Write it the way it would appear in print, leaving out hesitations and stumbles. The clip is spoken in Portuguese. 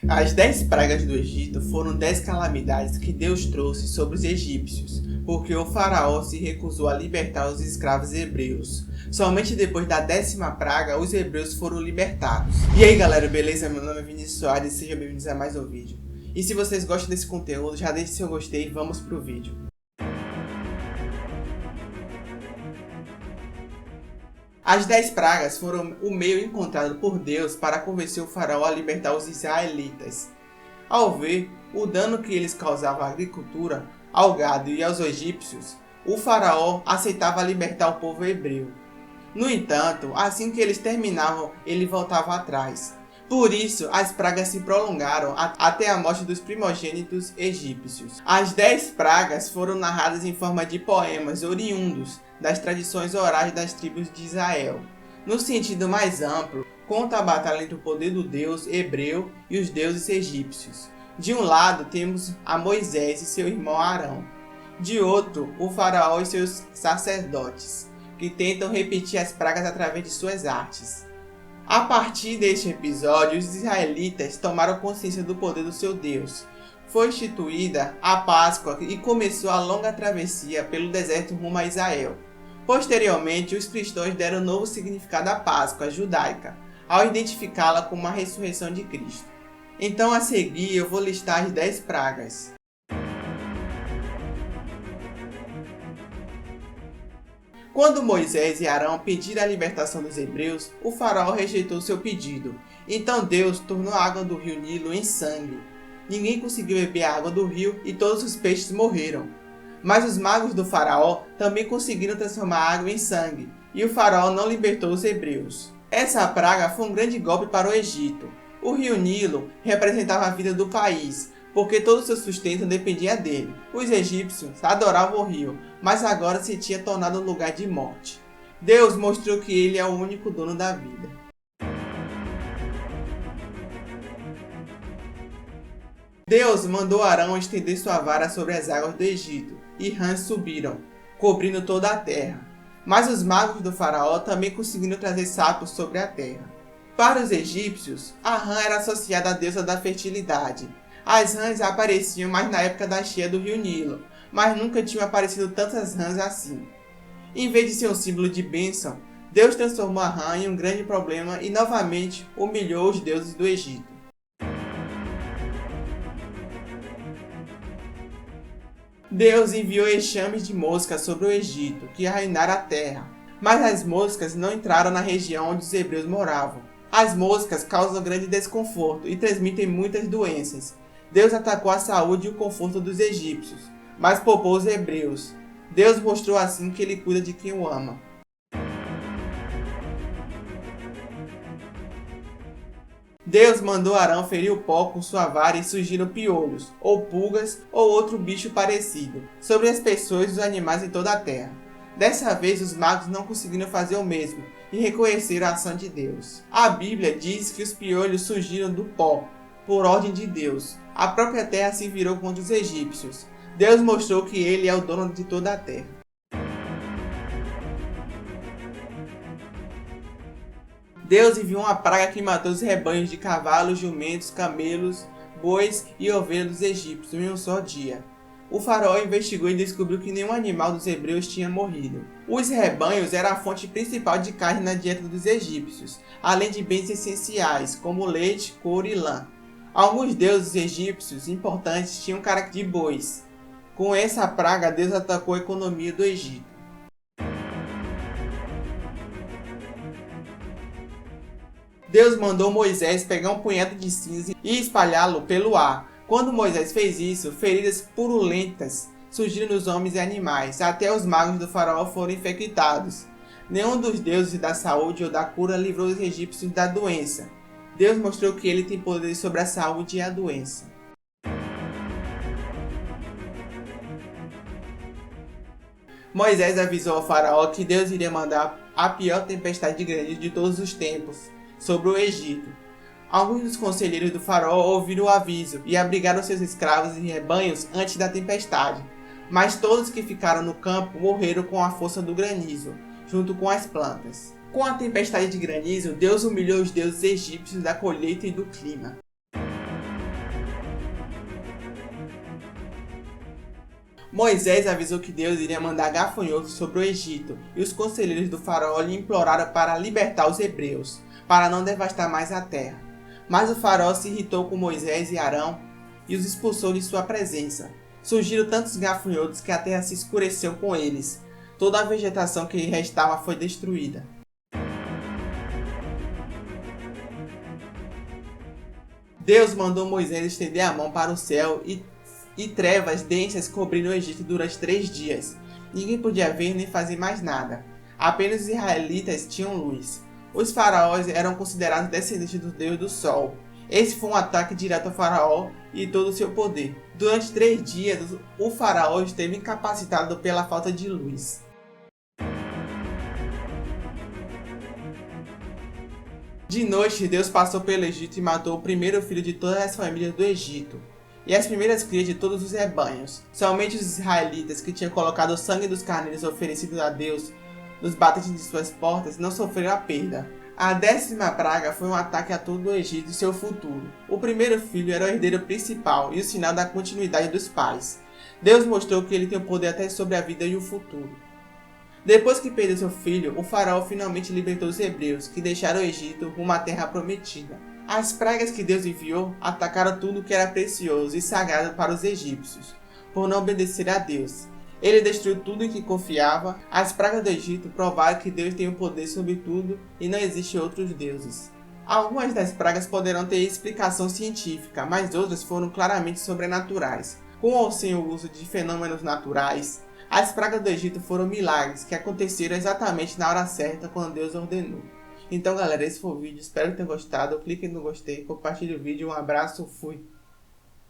As 10 pragas do Egito foram 10 calamidades que Deus trouxe sobre os egípcios, porque o faraó se recusou a libertar os escravos hebreus. Somente depois da 10ª praga, os hebreus foram libertados. E aí galera, beleza? Meu nome é Vinícius Soares e sejam bem-vindos a mais um vídeo. E se vocês gostam desse conteúdo, já deixe seu gostei e vamos pro vídeo. As 10 pragas foram o meio encontrado por Deus para convencer o faraó a libertar os israelitas. Ao ver o dano que eles causavam à agricultura, ao gado e aos egípcios, o faraó aceitava libertar o povo hebreu. No entanto, assim que eles terminavam, ele voltava atrás. Por isso, as pragas se prolongaram até a morte dos primogênitos egípcios. As 10 pragas foram narradas em forma de poemas oriundos das tradições orais das tribos de Israel. No sentido mais amplo, conta a batalha entre o poder do Deus hebreu e os deuses egípcios. De um lado temos a Moisés e seu irmão Arão. De outro, o faraó e seus sacerdotes, que tentam repetir as pragas através de suas artes. A partir deste episódio, os israelitas tomaram consciência do poder do seu Deus. Foi instituída a Páscoa e começou a longa travessia pelo deserto rumo a Israel. Posteriormente, os cristãos deram um novo significado à Páscoa judaica, ao identificá-la como a ressurreição de Cristo. Então, a seguir, eu vou listar as 10 pragas. Quando Moisés e Arão pediram a libertação dos hebreus, o faraó rejeitou seu pedido. Então Deus tornou a água do rio Nilo em sangue. Ninguém conseguiu beber a água do rio e todos os peixes morreram. Mas os magos do faraó também conseguiram transformar a água em sangue, e o faraó não libertou os hebreus. Essa praga foi um grande golpe para o Egito. O rio Nilo representava a vida do país, porque todo o seu sustento dependia dele. Os egípcios adoravam o rio, mas agora se tinha tornado um lugar de morte. Deus mostrou que ele é o único dono da vida. Deus mandou Arão estender sua vara sobre as águas do Egito, e rãs subiram, cobrindo toda a terra. Mas os magos do faraó também conseguiram trazer sapos sobre a terra. Para os egípcios, a rã era associada à deusa da fertilidade. As rãs apareciam mais na época da cheia do rio Nilo, mas nunca tinham aparecido tantas rãs assim. Em vez de ser um símbolo de bênção, Deus transformou a rã em um grande problema e novamente humilhou os deuses do Egito. Deus enviou enxames de moscas sobre o Egito, que arruinaram a terra, mas as moscas não entraram na região onde os hebreus moravam. As moscas causam grande desconforto e transmitem muitas doenças. Deus atacou a saúde e o conforto dos egípcios, mas poupou os hebreus. Deus mostrou assim que ele cuida de quem o ama. Deus mandou Arão ferir o pó com sua vara e surgiram piolhos, ou pulgas, ou outro bicho parecido, sobre as pessoas e os animais em toda a terra. Dessa vez os magos não conseguiram fazer o mesmo e reconheceram a ação de Deus. A Bíblia diz que os piolhos surgiram do pó, por ordem de Deus. A própria terra se virou contra os egípcios. Deus mostrou que ele é o dono de toda a terra. Deus enviou uma praga que matou os rebanhos de cavalos, jumentos, camelos, bois e ovelhas dos egípcios em um só dia. O faraó investigou e descobriu que nenhum animal dos hebreus tinha morrido. Os rebanhos eram a fonte principal de carne na dieta dos egípcios, além de bens essenciais, como leite, couro e lã. Alguns deuses egípcios importantes tinham caráter de bois. Com essa praga, Deus atacou a economia do Egito. Deus mandou Moisés pegar um punhado de cinza e espalhá-lo pelo ar. Quando Moisés fez isso, feridas purulentas surgiram nos homens e animais, até os magos do faraó foram infectados. Nenhum dos deuses da saúde ou da cura livrou os egípcios da doença. Deus mostrou que ele tem poder sobre a saúde e a doença. Moisés avisou ao faraó que Deus iria mandar a pior tempestade de granizo de todos os tempos sobre o Egito. Alguns dos conselheiros do faraó ouviram o aviso e abrigaram seus escravos e rebanhos antes da tempestade. Mas todos que ficaram no campo morreram com a força do granizo, junto com as plantas. Com a tempestade de granizo, Deus humilhou os deuses egípcios da colheita e do clima. Moisés avisou que Deus iria mandar gafanhotos sobre o Egito, e os conselheiros do faraó lhe imploraram para libertar os hebreus, para não devastar mais a terra. Mas o faraó se irritou com Moisés e Arão e os expulsou de sua presença. Surgiram tantos gafanhotos que a terra se escureceu com eles. Toda a vegetação que restava foi destruída. Deus mandou Moisés estender a mão para o céu e trevas densas cobriram o Egito durante 3 dias. Ninguém podia ver nem fazer mais nada. Apenas os israelitas tinham luz. Os faraós eram considerados descendentes do Deus do Sol. Esse foi um ataque direto ao faraó e todo o seu poder. Durante 3 dias, o faraó esteve incapacitado pela falta de luz. De noite, Deus passou pelo Egito e matou o primeiro filho de todas as famílias do Egito, e as primeiras crias de todos os rebanhos. Somente os israelitas que tinham colocado o sangue dos carneiros oferecidos a Deus nos batentes de suas portas não sofreram a perda. A 10ª praga foi um ataque a todo o Egito e seu futuro. O primeiro filho era o herdeiro principal e o sinal da continuidade dos pais. Deus mostrou que ele tem o poder até sobre a vida e o futuro. Depois que perdeu seu filho, o faraó finalmente libertou os hebreus, que deixaram o Egito rumo à terra prometida. As pragas que Deus enviou atacaram tudo que era precioso e sagrado para os egípcios, por não obedecer a Deus. Ele destruiu tudo em que confiava. As pragas do Egito provaram que Deus tem o poder sobre tudo e não existem outros deuses. Algumas das pragas poderão ter explicação científica, mas outras foram claramente sobrenaturais. Com ou sem o uso de fenômenos naturais, as pragas do Egito foram milagres que aconteceram exatamente na hora certa quando Deus ordenou. Então galera, esse foi o vídeo, espero que tenham gostado, clique no gostei, compartilhe o vídeo, um abraço, fui!